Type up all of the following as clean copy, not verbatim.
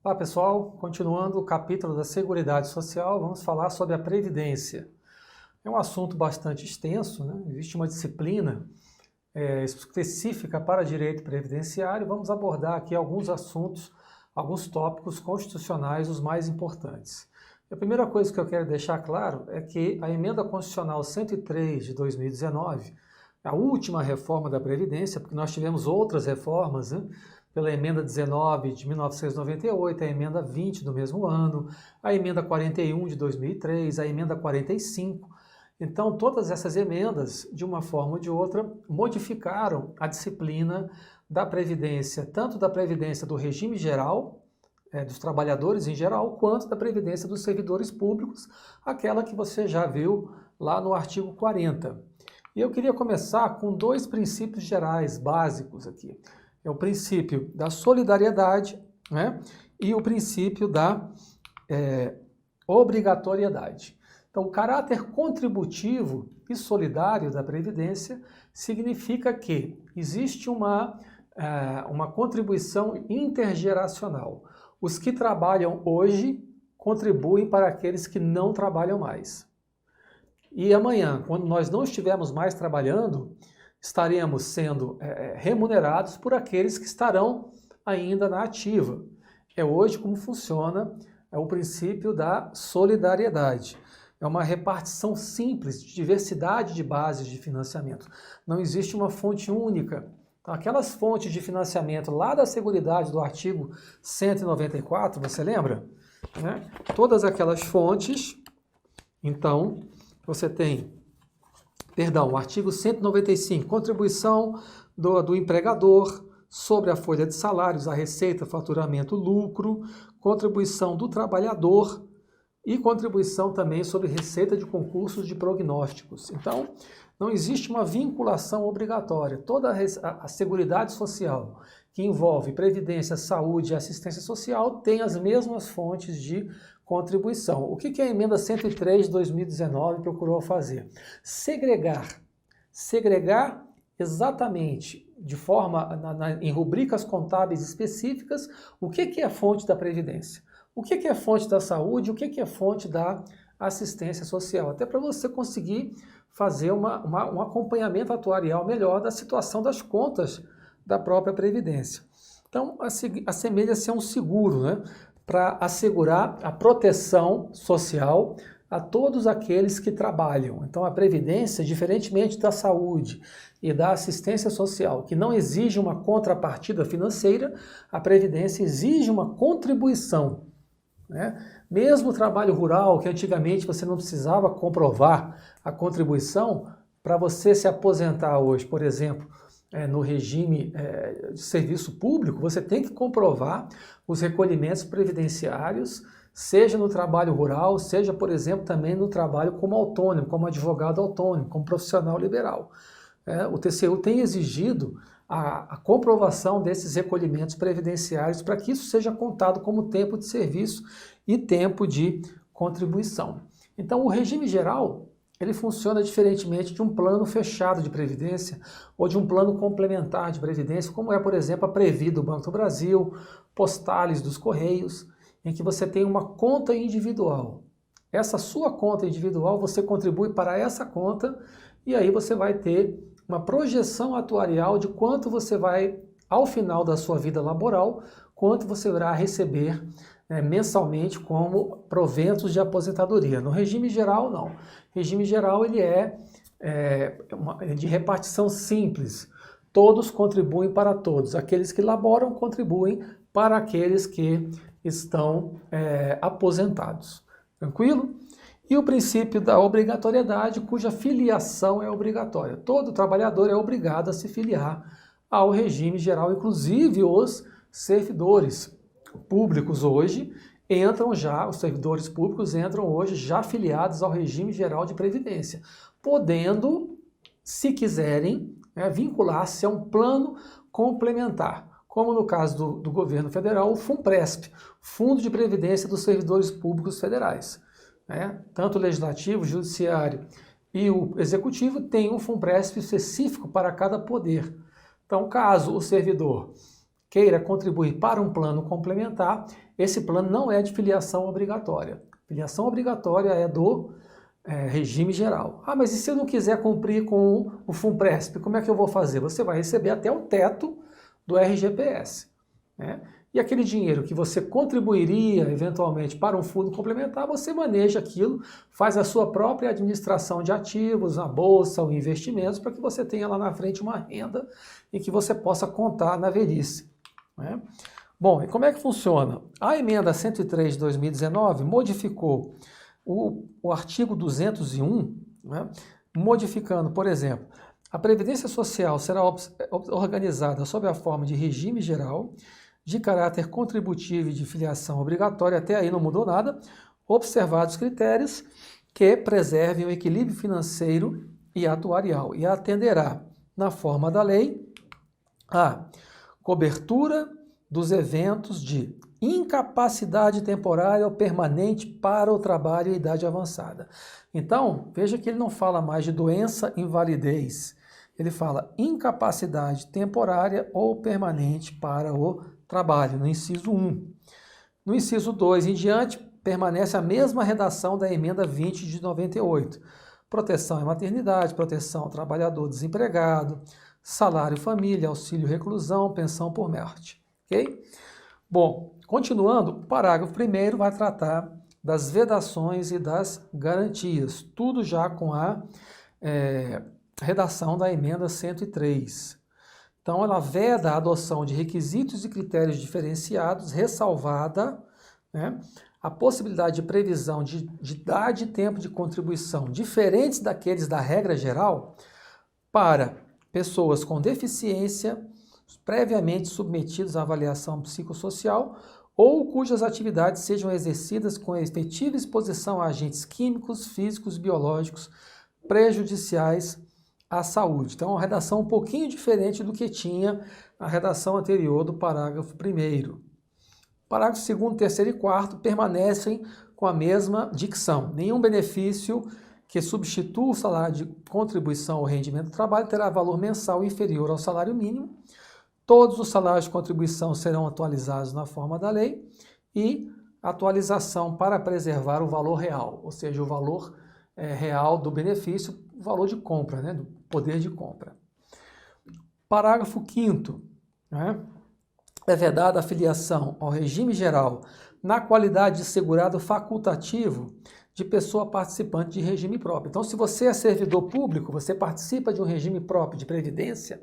Olá pessoal, continuando o capítulo da Seguridade Social, vamos falar sobre a Previdência. É um assunto bastante extenso, né? Existe uma disciplina específica para direito previdenciário. Vamos abordar aqui alguns assuntos, alguns tópicos constitucionais, os mais importantes. A primeira coisa que eu quero deixar claro é que a Emenda Constitucional 103 de 2019, a última reforma da Previdência, porque nós tivemos outras reformas, né? Pela Emenda 19 de 1998, a Emenda 20 do mesmo ano, a Emenda 41 de 2003, a Emenda 45. Então, todas essas emendas, de uma forma ou de outra, modificaram a disciplina da Previdência, tanto da Previdência do regime geral, dos trabalhadores em geral, quanto da Previdência dos servidores públicos, aquela que você já viu lá no artigo 40. E eu queria começar com dois princípios gerais básicos aqui. É o princípio da solidariedade, né, e o princípio da obrigatoriedade. Então, o caráter contributivo e solidário da Previdência significa que existe uma contribuição intergeracional. Os que trabalham hoje contribuem para aqueles que não trabalham mais. E amanhã, quando nós não estivermos mais trabalhando, estaremos sendo remunerados por aqueles que estarão ainda na ativa. É hoje como funciona o princípio da solidariedade. É uma repartição simples de diversidade de bases de financiamento. Não existe uma fonte única. Então, aquelas fontes de financiamento lá da Seguridade do artigo 194, você lembra? Né? Todas aquelas fontes, então, você tem... o artigo 195, contribuição do empregador sobre a folha de salários, a receita, faturamento, lucro, contribuição do trabalhador e contribuição também sobre receita de concursos de prognósticos. Então, não existe uma vinculação obrigatória. Toda a Seguridade Social, que envolve previdência, saúde e assistência social, tem as mesmas fontes de contribuição. O que a Emenda 103 de 2019 procurou fazer? Segregar exatamente de forma, em rubricas contábeis específicas, o que é fonte da Previdência, o que é fonte da saúde, o que é fonte da assistência social, até para você conseguir fazer um acompanhamento atuarial melhor da situação das contas da própria Previdência. Então, assemelha-se a um seguro, né? Para assegurar a proteção social a todos aqueles que trabalham. Então, a Previdência, diferentemente da saúde e da assistência social, que não exige uma contrapartida financeira, a Previdência exige uma contribuição, né? Mesmo o trabalho rural, que antigamente você não precisava comprovar a contribuição, para você se aposentar hoje, por exemplo, no regime de serviço público, você tem que comprovar os recolhimentos previdenciários, seja no trabalho rural, seja, por exemplo, também no trabalho como autônomo, como advogado autônomo, como profissional liberal. O TCU tem exigido a comprovação desses recolhimentos previdenciários para que isso seja contado como tempo de serviço e tempo de contribuição. Então, o regime geral, ele funciona diferentemente de um plano fechado de previdência ou de um plano complementar de previdência, como é, por exemplo, a Previ do Banco do Brasil, Postales dos Correios, em que você tem uma conta individual. Essa sua conta individual, você contribui para essa conta e aí você vai ter uma projeção atuarial de quanto você vai, ao final da sua vida laboral, quanto você irá receber mensalmente como proventos de aposentadoria. No regime geral, não. O regime geral ele é de repartição simples. Todos contribuem para todos. Aqueles que laboram contribuem para aqueles que estão aposentados. Tranquilo? E o princípio da obrigatoriedade, cuja filiação é obrigatória. Todo trabalhador é obrigado a se filiar ao regime geral, inclusive os servidores públicos hoje entram já, os servidores públicos entram hoje já filiados ao regime geral de previdência, podendo, se quiserem, vincular-se a um plano complementar, como no caso do governo federal, o FUNPRESP, Fundo de Previdência dos Servidores Públicos Federais. Tanto o Legislativo, o Judiciário E o executivo tem um FUNPRESP específico para cada poder. Então, caso o servidor queira contribuir para um plano complementar, esse plano não é de filiação obrigatória. Filiação obrigatória é do regime geral. Ah, mas e se eu não quiser cumprir com o FUNPRESP, como é que eu vou fazer? Você vai receber até o teto do RGPS, né? E aquele dinheiro que você contribuiria eventualmente para um fundo complementar, você maneja aquilo, faz a sua própria administração de ativos, a bolsa, ou investimentos, para que você tenha lá na frente uma renda em que você possa contar na velhice, né? Bom, e como é que funciona? A emenda 103 de 2019 modificou o artigo 201, né, modificando, por exemplo, a Previdência Social será organizada sob a forma de regime geral, de caráter contributivo e de filiação obrigatória, até aí não mudou nada, observados critérios que preservem o equilíbrio financeiro e atuarial, e atenderá, na forma da lei, a cobertura dos eventos de incapacidade temporária ou permanente para o trabalho e idade avançada. Então, veja que ele não fala mais de doença, invalidez, ele fala incapacidade temporária ou permanente para o trabalho, no inciso 1. No inciso 2 em diante, permanece a mesma redação da emenda 20 de 98. Proteção à maternidade, proteção ao trabalhador desempregado, salário família, auxílio reclusão, pensão por morte. Ok? Bom, continuando, o parágrafo 1º vai tratar das vedações e das garantias, tudo já com a redação da emenda 103. Então, ela veda a adoção de requisitos e critérios diferenciados, ressalvada, né, a possibilidade de previsão de idade e tempo de contribuição diferentes daqueles da regra geral para pessoas com deficiência, previamente submetidos à avaliação psicossocial ou cujas atividades sejam exercidas com efetiva exposição a agentes químicos, físicos, biológicos prejudiciais à saúde. Então, uma redação um pouquinho diferente do que tinha a redação anterior do parágrafo 1º. Parágrafo 2º, 3º e 4º permanecem com a mesma dicção. Nenhum benefício que substitua o salário de contribuição ao rendimento do trabalho terá valor mensal inferior ao salário mínimo. Todos os salários de contribuição serão atualizados na forma da lei e atualização para preservar o valor real, ou seja, o valor real do benefício, o valor de compra, né, do poder de compra. Parágrafo 5º, né, é vedada a filiação ao regime geral na qualidade de segurado facultativo de pessoa participante de regime próprio. Então, se você é servidor público, você participa de um regime próprio de previdência,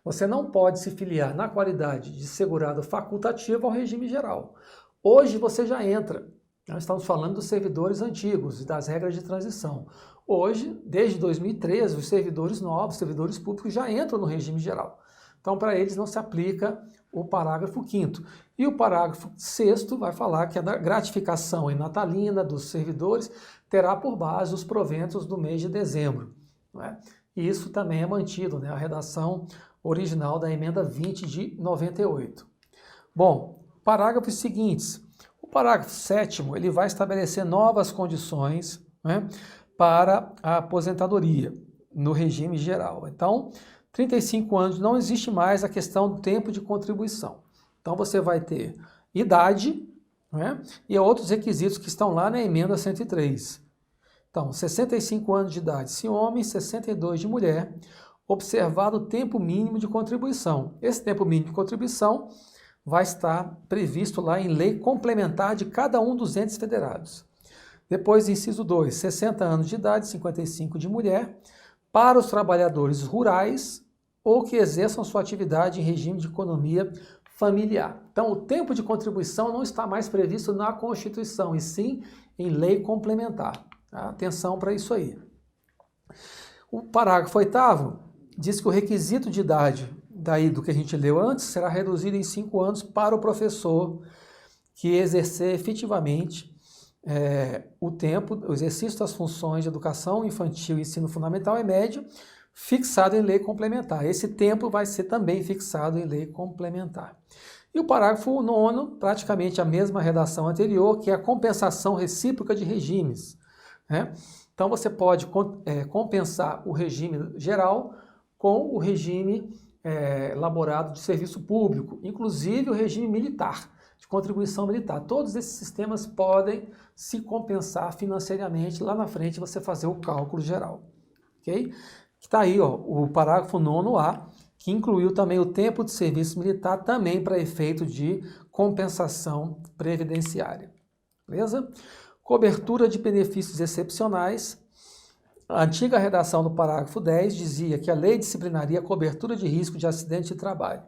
você não pode se filiar na qualidade de segurado facultativo ao regime geral. Hoje você já entra. Nós estamos falando dos servidores antigos e das regras de transição. Hoje, desde 2013, os servidores novos, servidores públicos já entram no regime geral. Então, para eles não se aplica o parágrafo 5º. E o parágrafo 6º vai falar que a gratificação natalina dos servidores terá por base os proventos do mês de dezembro, não é? E isso também é mantido, né? A redação original da emenda 20 de 98. Bom, parágrafos seguintes. O parágrafo 7º, ele vai estabelecer novas condições, né, para a aposentadoria no regime geral. Então, 35 anos não existe mais a questão do tempo de contribuição. Então, você vai ter idade, né, e outros requisitos que estão lá na emenda 103. Então, 65 anos de idade se homem, 62 de mulher, observado o tempo mínimo de contribuição. Esse tempo mínimo de contribuição vai estar previsto lá em lei complementar de cada um dos entes federados. Depois, inciso 2, 60 anos de idade, 55 de mulher, para os trabalhadores rurais ou que exerçam sua atividade em regime de economia familiar. Então, o tempo de contribuição não está mais previsto na Constituição, e sim em lei complementar. Tá? Atenção para isso aí. O parágrafo 8º diz que o requisito de idade, daí do que a gente leu antes, será reduzido em 5 anos para o professor que exercer efetivamente o tempo, o exercício das funções de educação infantil, ensino fundamental e médio, fixado em lei complementar. Esse tempo vai ser também fixado em lei complementar. E o parágrafo 9º, praticamente a mesma redação anterior, que é a compensação recíproca de regimes, né? Então você pode compensar o regime geral com o regime elaborado de serviço público, inclusive o regime militar, de contribuição militar. Todos esses sistemas podem se compensar financeiramente, lá na frente você fazer o cálculo geral. Ok? Está aí o parágrafo 9º-A, que incluiu também o tempo de serviço militar também para efeito de compensação previdenciária. Beleza? Cobertura de benefícios excepcionais. A antiga redação do parágrafo 10 dizia que a lei disciplinaria a cobertura de risco de acidente de trabalho,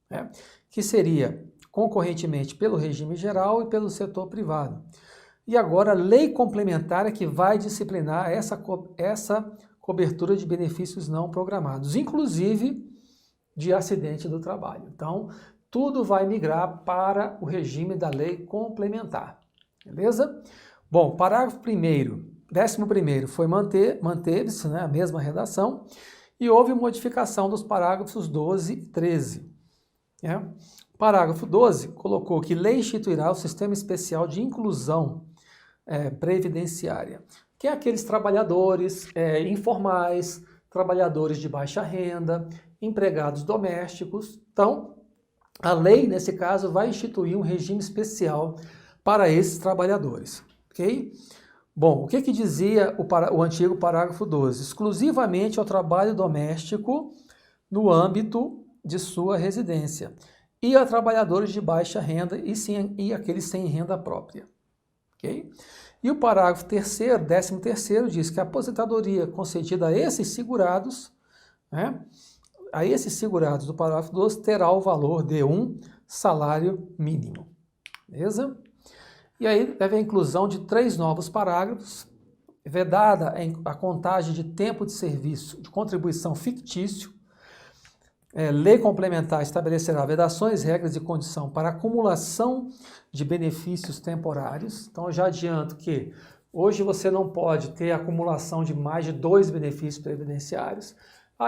né? Que seria concorrentemente pelo regime geral e pelo setor privado. E agora a lei complementar é que vai disciplinar essa cobertura de benefícios não programados, inclusive de acidente do trabalho. Então, tudo vai migrar para o regime da lei complementar. Beleza? Bom, parágrafo 11º foi manteve-se, né, a mesma redação, e houve modificação dos parágrafos 12 e 13. Né? Parágrafo 12 colocou que lei instituirá o Sistema Especial de Inclusão Previdenciária, que é aqueles trabalhadores informais, trabalhadores de baixa renda, empregados domésticos. Então, a lei, nesse caso, vai instituir um regime especial para esses trabalhadores. Ok? Bom, o que dizia o antigo parágrafo 12? Exclusivamente ao trabalho doméstico no âmbito de sua residência e a trabalhadores de baixa renda e aqueles sem renda própria. Okay? E o parágrafo 13º diz que a aposentadoria concedida a esses segurados, né, do parágrafo 12, terá o valor de um salário mínimo. Beleza? E aí deve a inclusão de 3 novos parágrafos, vedada a contagem de tempo de serviço de contribuição fictício. Lei complementar estabelecerá vedações, regras e condição para acumulação de benefícios temporários. Então eu já adianto que hoje você não pode ter acumulação de mais de 2 benefícios previdenciários.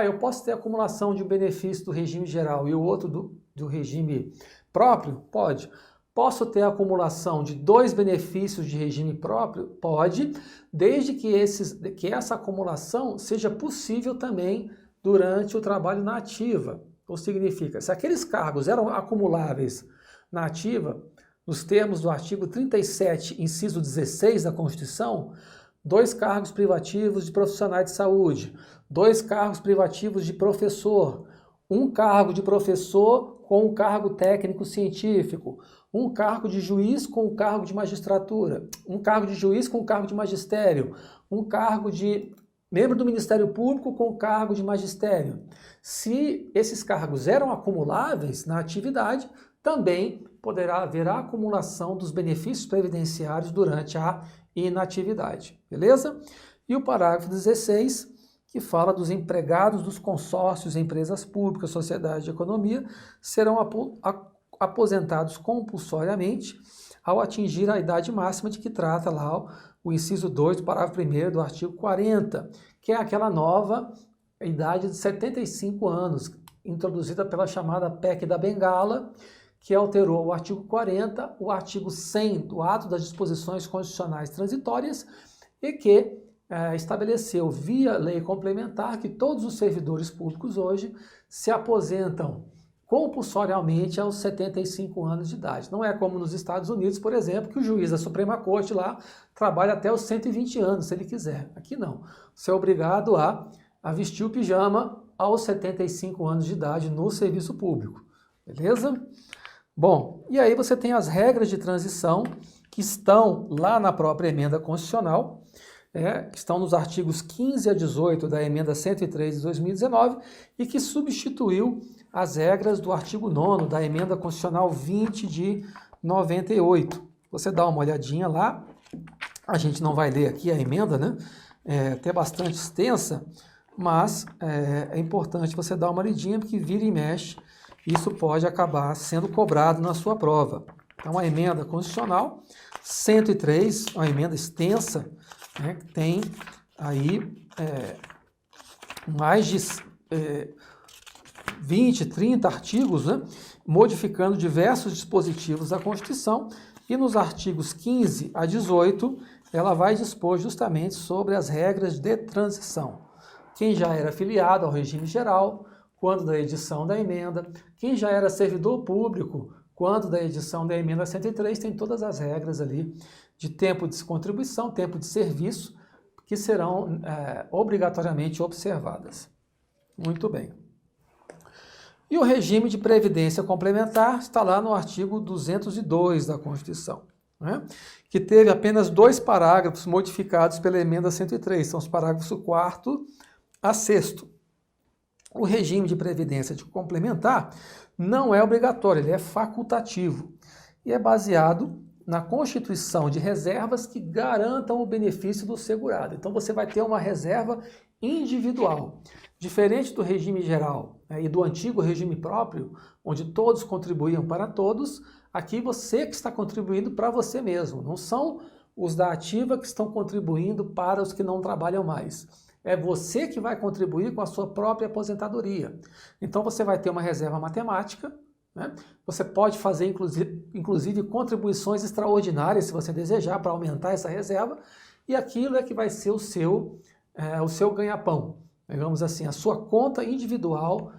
Eu posso ter acumulação de um benefício do regime geral e o outro do regime próprio? Pode. Posso ter acumulação de 2 benefícios de regime próprio? Pode, desde que essa acumulação seja possível também durante o trabalho na ativa. Ou significa, se aqueles cargos eram acumuláveis na ativa, nos termos do artigo 37, inciso 16 da Constituição, 2 cargos privativos de profissionais de saúde, 2 cargos privativos de professor, 1 cargo de professor com um cargo técnico científico, 1 cargo de juiz com um cargo de magistratura, 1 cargo de juiz com um cargo de magistério, 1 cargo de membro do Ministério Público com cargo de magistério. Se esses cargos eram acumuláveis na atividade, também poderá haver a acumulação dos benefícios previdenciários durante a inatividade. Beleza? E o parágrafo 16, que fala dos empregados dos consórcios, empresas públicas, sociedades de economia, serão aposentados compulsoriamente ao atingir a idade máxima de que trata lá o inciso 2 do parágrafo 1º do artigo 40, que é aquela nova idade de 75 anos, introduzida pela chamada PEC da Bengala, que alterou o artigo 40, o artigo 100 do Ato das Disposições Constitucionais Transitórias e que estabeleceu via lei complementar que todos os servidores públicos hoje se aposentam compulsoriamente aos 75 anos de idade. Não é como nos Estados Unidos, por exemplo, que o juiz da Suprema Corte lá trabalha até os 120 anos, se ele quiser. Aqui não. Você é obrigado a vestir o pijama aos 75 anos de idade no serviço público. Beleza? Bom, e aí você tem as regras de transição que estão lá na própria emenda constitucional, que estão nos artigos 15 a 18 da emenda 103 de 2019 e que substituiu as regras do artigo 9º da emenda constitucional 20 de 98. Você dá uma olhadinha lá, a gente não vai ler aqui a emenda, né? É até bastante extensa, mas é importante você dar uma lidinha, porque vira e mexe, isso pode acabar sendo cobrado na sua prova. Então a emenda constitucional 103, uma emenda extensa, né, que tem aí mais de 20, 30 artigos, né, modificando diversos dispositivos da Constituição, e nos artigos 15 a 18 ela vai dispor justamente sobre as regras de transição. Quem já era afiliado ao regime geral, quando da edição da emenda, quem já era servidor público, quando da edição da emenda 103, tem todas as regras ali de tempo de contribuição, tempo de serviço, que serão obrigatoriamente observadas. Muito bem. E o regime de previdência complementar está lá no artigo 202 da Constituição, né? Que teve apenas 2 parágrafos modificados pela emenda 103, são os parágrafos 4º a 6º. O regime de previdência complementar não é obrigatório, ele é facultativo e é baseado na constituição de reservas que garantam o benefício do segurado. Então você vai ter uma reserva individual, diferente do regime geral, né, e do antigo regime próprio, onde todos contribuíam para todos. Aqui você que está contribuindo para você mesmo, não são os da ativa que estão contribuindo para os que não trabalham mais. É você que vai contribuir com a sua própria aposentadoria. Então você vai ter uma reserva matemática, né? Você pode fazer inclusive contribuições extraordinárias, se você desejar, para aumentar essa reserva, e aquilo é que vai ser o seu ganha-pão. Digamos assim, a sua conta individual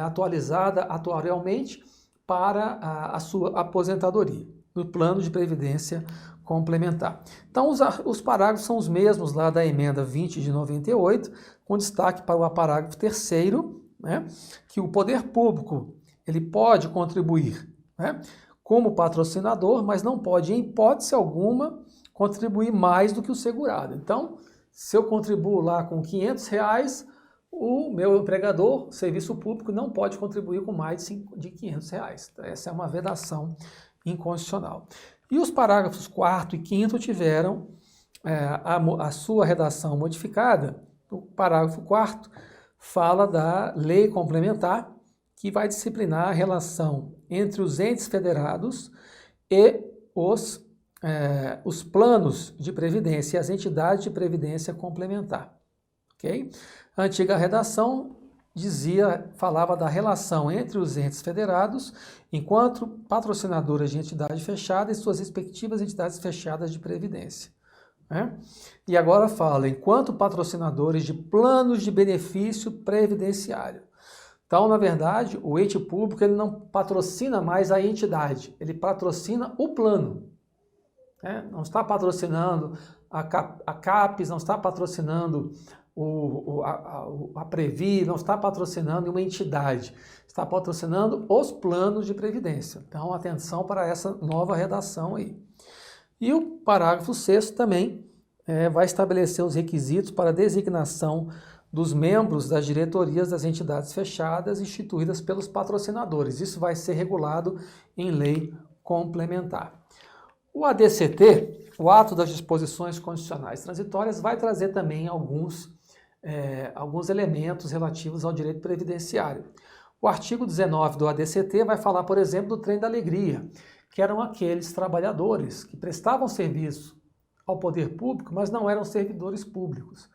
atualizada atuarialmente para a sua aposentadoria, no plano de previdência complementar. Então, os parágrafos são os mesmos lá da emenda 20 de 98, com destaque para o parágrafo 3º, né, que o poder público ele pode contribuir, né, como patrocinador, mas não pode, em hipótese alguma, contribuir mais do que o segurado. Então, se eu contribuo lá com R$500, o meu empregador, serviço público, não pode contribuir com mais de R$500. Essa é uma vedação inconstitucional. E os parágrafos 4º e 5º tiveram a sua redação modificada. O parágrafo 4º fala da lei complementar, que vai disciplinar a relação entre os entes federados e os planos de previdência e as entidades de previdência complementar. Okay? A antiga redação falava da relação entre os entes federados, enquanto patrocinadoras de entidade fechada e suas respectivas entidades fechadas de previdência, né? E agora fala, enquanto patrocinadores de planos de benefício previdenciário. Então, na verdade, o ente público ele não patrocina mais a entidade, ele patrocina o plano, né? Não está patrocinando a CAPES, não está patrocinando a Previ, não está patrocinando uma entidade, está patrocinando os planos de previdência. Então, atenção para essa nova redação aí. E o parágrafo 6º também vai estabelecer os requisitos para a designação dos membros das diretorias das entidades fechadas instituídas pelos patrocinadores. Isso vai ser regulado em lei complementar. O ADCT, o Ato das Disposições Constitucionais Transitórias, vai trazer também alguns elementos relativos ao direito previdenciário. O artigo 19 do ADCT vai falar, por exemplo, do Trem da Alegria, que eram aqueles trabalhadores que prestavam serviço ao poder público, mas não eram servidores públicos.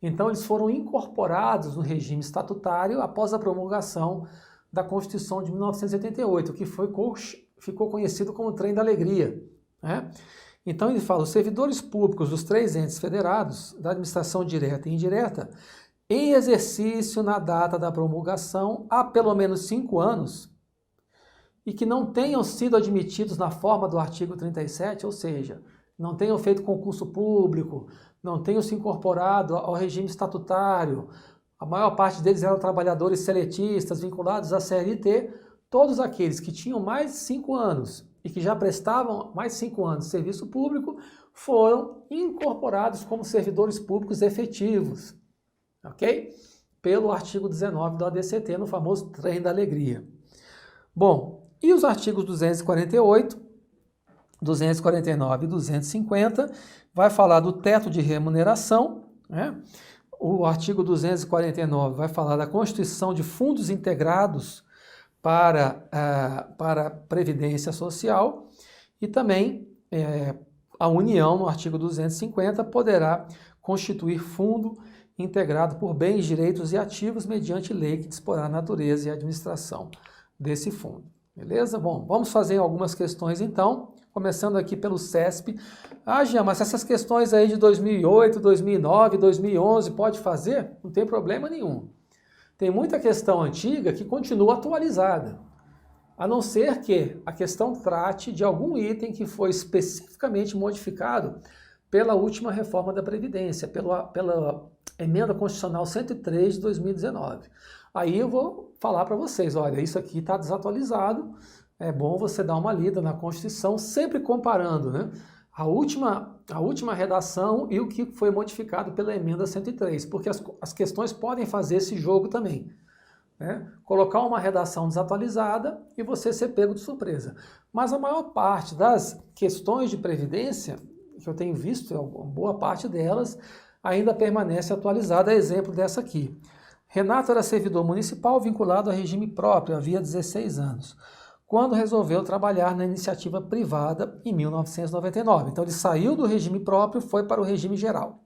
Então, eles foram incorporados no regime estatutário após a promulgação da Constituição de 1988, que ficou conhecido como Trem da Alegria, né? Então ele fala, os servidores públicos dos 3 entes federados, da administração direta e indireta, em exercício na data da promulgação há pelo menos 5 anos e que não tenham sido admitidos na forma do artigo 37, ou seja, não tenham feito concurso público, não tenham se incorporado ao regime estatutário, a maior parte deles eram trabalhadores seletistas vinculados à CLT, todos aqueles que tinham mais de 5 anos e que já prestavam mais de 5 anos de serviço público, foram incorporados como servidores públicos efetivos, ok? Pelo artigo 19 do ADCT, no famoso Trem da Alegria. Bom, e os artigos 248, 249 e 250, vai falar do teto de remuneração, né? O artigo 249 vai falar da constituição de fundos integrados para a Previdência Social e também a União, no artigo 250, poderá constituir fundo integrado por bens, direitos e ativos mediante lei que disporá a natureza e a administração desse fundo. Beleza? Bom, vamos fazer algumas questões então, começando aqui pelo CESP. Ah, Jean, mas essas questões aí de 2008, 2009, 2011, pode fazer? Não tem problema nenhum. Tem muita questão antiga que continua atualizada, a não ser que a questão trate de algum item que foi especificamente modificado pela última reforma da Previdência, pela Emenda Constitucional 103 de 2019. Aí eu vou falar para vocês, olha, isso aqui está desatualizado, é bom você dar uma lida na Constituição, sempre comparando, né, a última redação e o que foi modificado pela Emenda 103, porque as questões podem fazer esse jogo também, né? Colocar uma redação desatualizada e você ser pego de surpresa. Mas a maior parte das questões de Previdência, que eu tenho visto, uma boa parte delas, ainda permanece atualizada, é exemplo dessa aqui. Renato era servidor municipal vinculado a regime próprio, havia 16 anos, quando resolveu trabalhar na iniciativa privada em 1999. Então ele saiu do regime próprio e foi para o regime geral.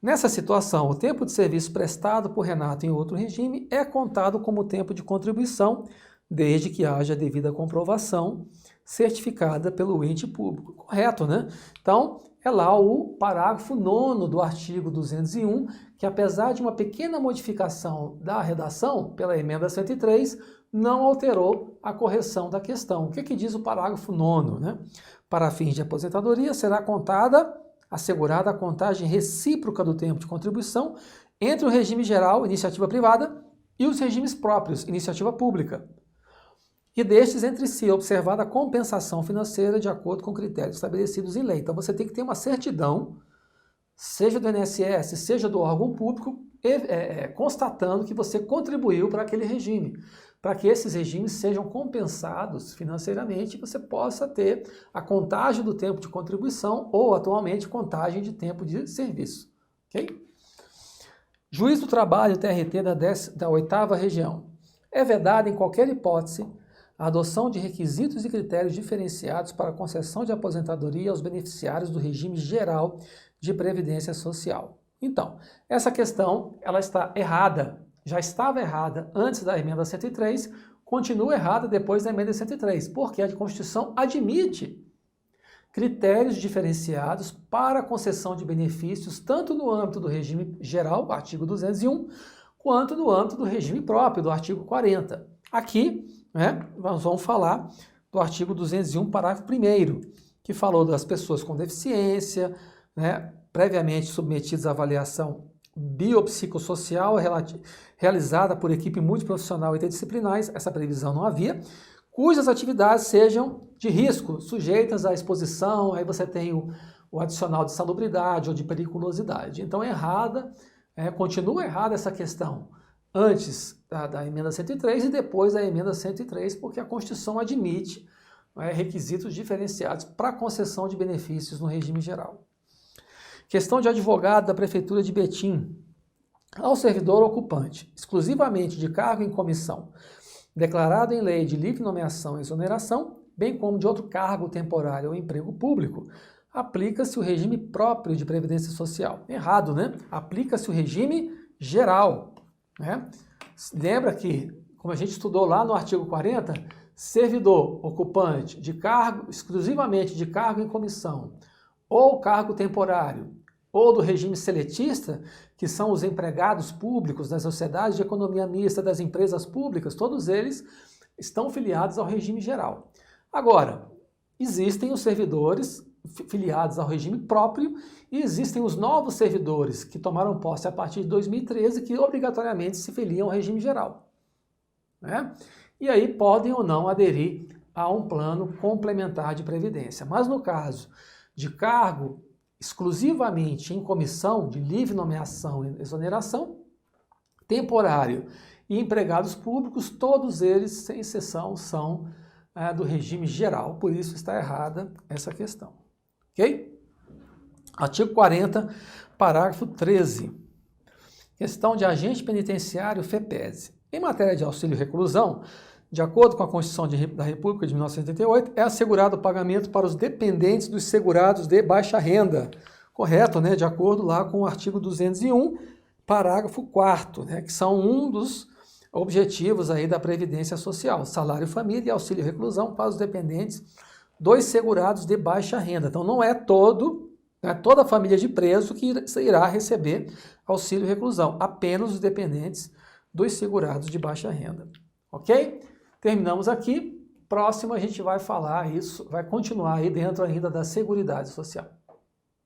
Nessa situação, o tempo de serviço prestado por Renato em outro regime é contado como tempo de contribuição, desde que haja devida comprovação certificada pelo ente público. Correto, né? Então, é lá o parágrafo 9º do artigo 201, que apesar de uma pequena modificação da redação pela emenda 103, não alterou a correção da questão. O que diz o parágrafo 9º, né? Para fins de aposentadoria, será assegurada a contagem recíproca do tempo de contribuição entre o regime geral, iniciativa privada, e os regimes próprios, iniciativa pública. E destes entre si, observada a compensação financeira de acordo com critérios estabelecidos em lei. Então você tem que ter uma certidão, seja do INSS, seja do órgão público, constatando que você contribuiu para aquele regime, para que esses regimes sejam compensados financeiramente e você possa ter a contagem do tempo de contribuição ou, atualmente, contagem de tempo de serviço. Ok? Juiz do Trabalho, TRT da 8ª Região. É vedado, em qualquer hipótese, a adoção de requisitos e critérios diferenciados para a concessão de aposentadoria aos beneficiários do regime geral de previdência social. Então, essa questão ela está errada, já estava errada antes da emenda 103, continua errada depois da emenda 103, porque a Constituição admite critérios diferenciados para a concessão de benefícios tanto no âmbito do regime geral, artigo 201, quanto no âmbito do regime próprio, do artigo 40. Aqui, nós vamos falar do artigo 201, parágrafo 1º, que falou das pessoas com deficiência, previamente submetidas à avaliação biopsicossocial realizada por equipe multiprofissional e interdisciplinar, essa previsão não havia, cujas atividades sejam de risco, sujeitas à exposição, aí você tem o adicional de salubridade ou de periculosidade. Então é errada, continua errada essa questão antes da emenda 103 e depois da emenda 103, porque a Constituição admite requisitos diferenciados para a concessão de benefícios no regime geral. Questão de advogado da Prefeitura de Betim. Ao servidor ocupante, exclusivamente de cargo em comissão, declarado em lei de livre nomeação e exoneração, bem como de outro cargo temporário ou emprego público, aplica-se o regime próprio de previdência social. Errado, né? Aplica-se o regime geral. Lembra que, como a gente estudou lá no artigo 40, servidor ocupante de cargo, exclusivamente de cargo em comissão, ou cargo temporário, ou do regime seletista, que são os empregados públicos das sociedades de economia mista, das empresas públicas, todos eles estão filiados ao regime geral. Agora, existem os servidores filiados ao regime próprio e existem os novos servidores que tomaram posse a partir de 2013 que obrigatoriamente se filiam ao regime geral. E aí podem ou não aderir a um plano complementar de previdência. Mas no caso de cargo exclusivamente em comissão de livre nomeação e exoneração, temporário e empregados públicos, todos eles, sem exceção, são do regime geral. Por isso está errada essa questão. Ok? Artigo 40, parágrafo 13. Questão de agente penitenciário FEPESE. Em matéria de auxílio reclusão, de acordo com a Constituição da República de 1988, é assegurado o pagamento para os dependentes dos segurados de baixa renda. Correto, né? De acordo lá com o artigo 201, parágrafo 4º, que são um dos objetivos aí da Previdência Social, salário família e auxílio reclusão para os dependentes dos segurados de baixa renda. Então não é toda a família de preso que irá receber auxílio reclusão, apenas os dependentes dos segurados de baixa renda. Ok? Terminamos aqui. Próximo a gente vai falar isso, vai continuar aí dentro ainda da Seguridade Social.